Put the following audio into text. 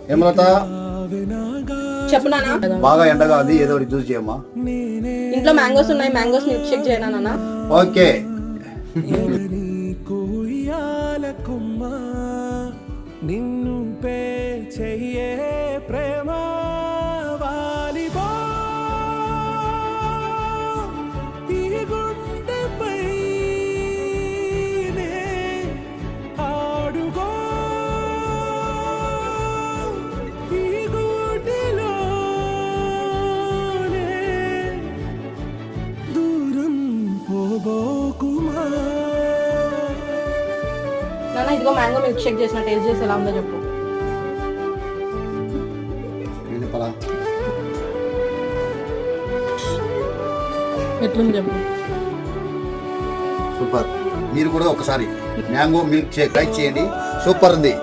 హేమలత చెప్పు నాన్న. బాగా ఎండగా ఉంది, ఏదో ఒకటి జ్యూస్ చేయమ్మా. ఇంట్లో మ్యాంగోస్ ఉన్నాయి, మ్యాంగోస్ మిల్క్ షేక్ చేయనా నాన్న? ఓకే. నిన్ను పే చెయ్యే ప్రేమ వాలిబా ఈ గుండెపై నే ఆడుగో ఈ గుడిలోనే దూరం పోబోకుమా. నాన్న ఇదిగో మ్యాంగో మిల్క్ షేక్ చేసిన, టేస్ట్ చేసి ఎలా ఉందో చెప్పు. ఎట్లుంది చెప్పు. సూపర్. మీరు కూడా ఒకసారి మ్యాంగో మిల్క్ షేక్ ట్రై చేయండి, సూపర్ ఉంది.